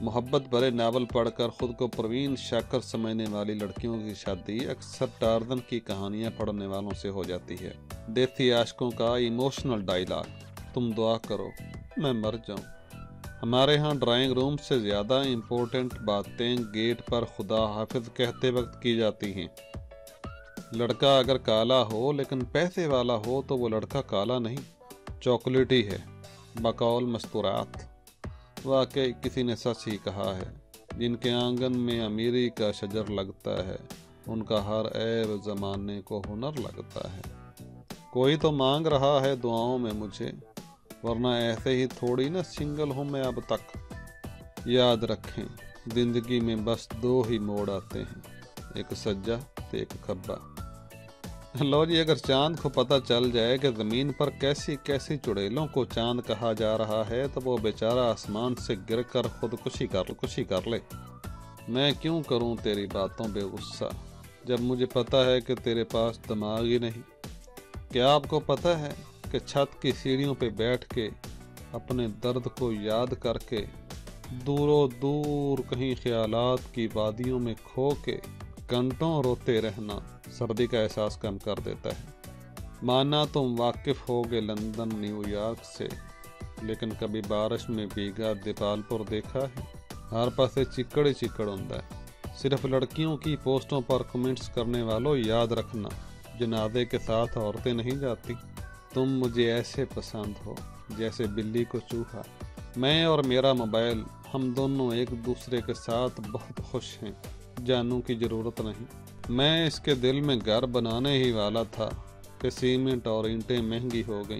मोहब्बत भरे नावल पढ़कर खुद को प्रवीण शाकर समझने वाली लड़कियों की शादी अक्सर टार्जन की कहानियां पढ़ने वालों से हो जाती है। देसी आशिकों का इमोशनल डायलॉग, तुम दुआ करो मैं मर जाऊं। हमारे यहाँ ड्राइंग रूम से ज़्यादा इम्पोर्टेंट बातें गेट पर खुदा हाफिज कहते वक्त की जाती हैं। लड़का अगर काला हो लेकिन पैसे वाला हो तो वो लड़का काला नहीं, चॉकलेटी है। बकौल मस्तूरात, वाकई किसी ने सच ही कहा है। जिनके आंगन में अमीरी का शजर लगता है, उनका हर ऐब ज़माने को हुनर लगता है। कोई तो मांग रहा है दुआओं में मुझे, वरना ऐसे ही थोड़ी ना सिंगल हूँ मैं अब तक। याद रखें ज़िंदगी में बस दो ही मोड़ आते हैं, एक सज्जा तो एक खब्बा। लो जी, अगर चांद को पता चल जाए कि ज़मीन पर कैसी कैसी चुड़ैलों को चांद कहा जा रहा है तो वो बेचारा आसमान से गिर कर खुदकुशी कर ले। मैं क्यों करूं तेरी बातों पे गुस्सा, जब मुझे पता है कि तेरे पास दिमाग ही नहीं। क्या आपको पता है कि छत की सीढ़ियों पे बैठ के अपने दर्द को याद करके दूरों दूर कहीं ख्यालात की वादियों में खो के घंटों रोते रहना सर्दी का एहसास कम कर देता है। माना तुम वाकिफ़ होगे लंदन न्यूयॉर्क से, लेकिन कभी बारिश में भीगा दीपालपुर देखा है? हर पासे चिक्कड़ ही चिक्कड़ होता है। सिर्फ लड़कियों की पोस्टों पर कमेंट्स करने वालों, याद रखना जनाजे के साथ औरतें नहीं जाती। तुम मुझे ऐसे पसंद हो जैसे बिल्ली को चूहा। मैं और मेरा मोबाइल, हम दोनों एक दूसरे के साथ बहुत खुश हैं, जानू की ज़रूरत नहीं। मैं इसके दिल में घर बनाने ही वाला था कि सीमेंट और ईंटें महंगी हो गई।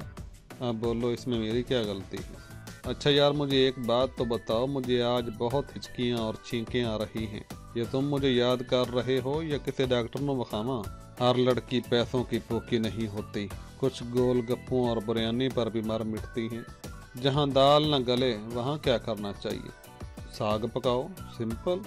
अब बोलो इसमें मेरी क्या गलती है? अच्छा यार, मुझे एक बात तो बताओ, मुझे आज बहुत हिचकियाँ और छींकें आ रही हैं। ये तुम मुझे याद कर रहे हो या किसी डॉक्टर ने बखामा? हर लड़की पैसों की भूखी नहीं होती, कुछ गोल गप्पों और बिरयानी पर भी मर मिटती हैं। जहाँ दाल न गले वहाँ क्या करना चाहिए? साग पकाओ, सिंपल।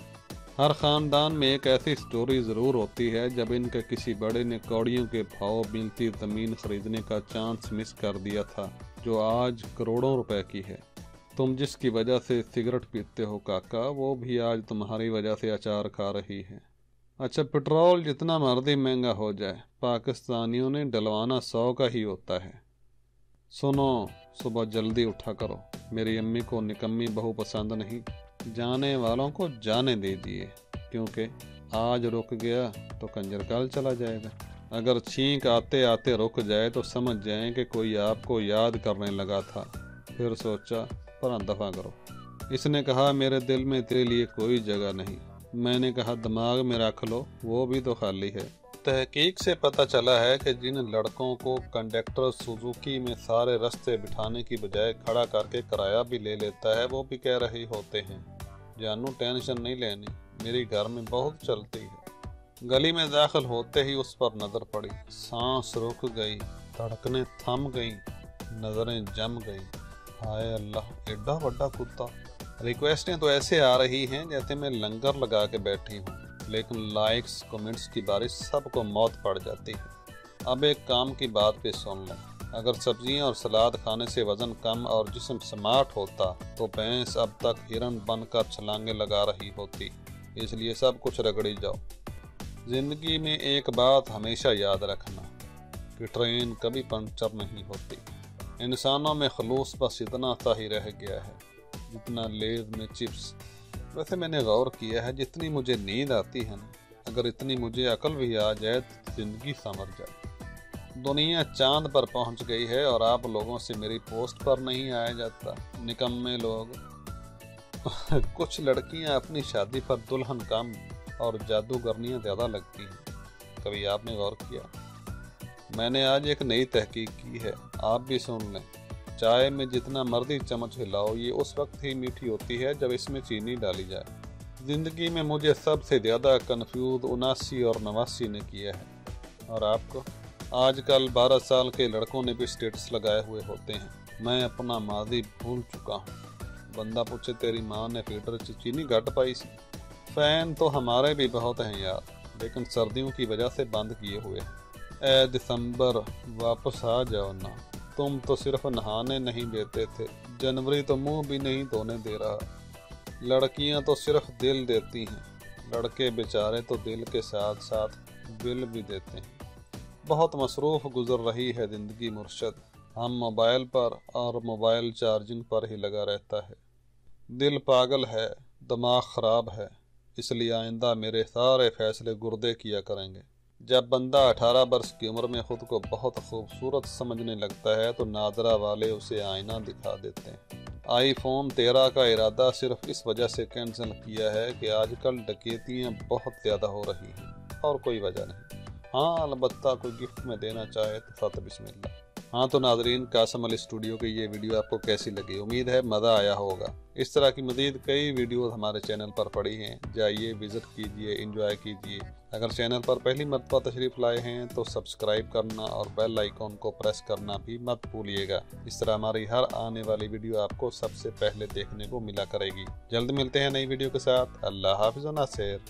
हर ख़ानदान में एक ऐसी स्टोरी ज़रूर होती है जब इनके किसी बड़े ने कौड़ियों के भाव मिलती ज़मीन खरीदने का चांस मिस कर दिया था, जो आज करोड़ों रुपए की है। तुम जिसकी वजह से सिगरेट पीते हो काका, वो भी आज तुम्हारी वजह से अचार खा रही है। अच्छा, पेट्रोल जितना मर्जी महंगा हो जाए, पाकिस्तानियों ने डलवाना 100 का ही होता है। सुनो, सुबह जल्दी उठा करो। मेरी अम्मी को निकम्मी बहू पसंद नहीं। जाने वालों को जाने दीजिए, क्योंकि आज रुक गया तो कंजर कल चला जाएगा। अगर छींक आते आते रुक जाए तो समझ जाएं कि कोई आपको याद करने लगा था। फिर सोचा पर दफ़ा करो। इसने कहा मेरे दिल में तेरे लिए कोई जगह नहीं। मैंने कहा दिमाग में रख लो, वो भी तो खाली है। तहकीक से पता चला है कि जिन लड़कों को कंडक्टर सुजुकी में सारे रास्ते बिठाने की बजाय खड़ा करके किराया भी ले लेता है, वो भी कह रहे होते हैं जानू टेंशन नहीं लेनी, मेरी घर में बहुत चलती है। गली में दाखिल होते ही उस पर नज़र पड़ी, सांस रुक गई, धड़कनें थम गईं, नज़रें जम गईं। हाय अल्लाह, एडा बड़ा कुत्ता। रिक्वेस्टें तो ऐसे आ रही हैं जैसे मैं लंगर लगा के बैठी हूँ, लेकिन लाइक्स कमेंट्स की बारिश सबको मौत पड़ जाती है। अब एक काम की बात पे सुन लें, अगर सब्जियां और सलाद खाने से वज़न कम और जिस्म स्मार्ट होता तो भैंस अब तक हिरन बनकर छलांगे लगा रही होती। इसलिए सब कुछ रगड़ी जाओ। ज़िंदगी में एक बात हमेशा याद रखना कि ट्रेन कभी पंक्चर नहीं होती। इंसानों में खलूस बस इतना सा ही रह गया है जितना लेज में चिप्स। वैसे मैंने गौर किया है, जितनी मुझे नींद आती है ना, अगर इतनी मुझे अकल भी आ जाए तो ज़िंदगी संवर जाए। दुनिया चांद पर पहुंच गई है और आप लोगों से मेरी पोस्ट पर नहीं आया जाता, निकम्मे लोग। कुछ लड़कियां अपनी शादी पर दुल्हन कम और जादूगरनियां ज़्यादा लगती हैं। कभी आपने गौर किया? मैंने आज एक नई तहकीक की है, आप भी सुन लें। चाय में जितना मर्जी चम्मच हिलाओ, ये उस वक्त ही मीठी होती है जब इसमें चीनी डाली जाए। ज़िंदगी में मुझे सबसे ज़्यादा कन्फ्यूज 79 और 89 ने किया है। और आपको? आजकल 12 साल के लड़कों ने भी स्टेटस लगाए हुए होते हैं, मैं अपना माजी भूल चुका हूँ। बंदा पूछे तेरी माँ ने फीटर चीनी घट पाई सी। फ़ैन तो हमारे भी बहुत हैं यार, लेकिन सर्दियों की वजह से बंद किए हुए हैं। ए दिसंबर वापस आ जाओ ना, तुम तो सिर्फ नहाने नहीं देते थे, जनवरी तो मुंह भी नहीं धोने दे रहा। लड़कियां तो सिर्फ दिल देती हैं, लड़के बेचारे तो दिल के साथ साथ बिल भी देते हैं। बहुत मसरूफ़ गुजर रही है ज़िंदगी मुर्शद, हम मोबाइल पर और मोबाइल चार्जिंग पर ही लगा रहता है। दिल पागल है, दिमाग ख़राब है, इसलिए आइंदा मेरे सारे फ़ैसले गुर्दे किया करेंगे। जब बंदा 18 वर्ष की उम्र में ख़ुद को बहुत खूबसूरत समझने लगता है तो नादरा वाले उसे आईना दिखा देते हैं। आईफोन 13 का इरादा सिर्फ इस वजह से कैंसिल किया है कि आजकल डकैतियाँ बहुत ज़्यादा हो रही हैं और कोई वजह नहीं। हाँ, अलबत्ता कोई गिफ्ट में देना चाहे तो फत बिस्मिल्लाह। हाँ तो नाजरीन, कासम अली स्टूडियो की ये वीडियो आपको कैसी लगी? उम्मीद है मज़ा आया होगा। इस तरह की मज़ीद कई वीडियो हमारे चैनल पर पड़ी हैं, जाइए विज़िट कीजिए, एंजॉय कीजिए। अगर चैनल पर पहली मरतबा तशरीफ़ लाए हैं तो सब्सक्राइब करना और बेल आइकॉन को प्रेस करना भी मत भूलिएगा। इस तरह हमारी हर आने वाली वीडियो आपको सबसे पहले देखने को मिला करेगी। जल्द मिलते हैं नई वीडियो के साथ। अल्लाह हाफ़िज़ व नासिर।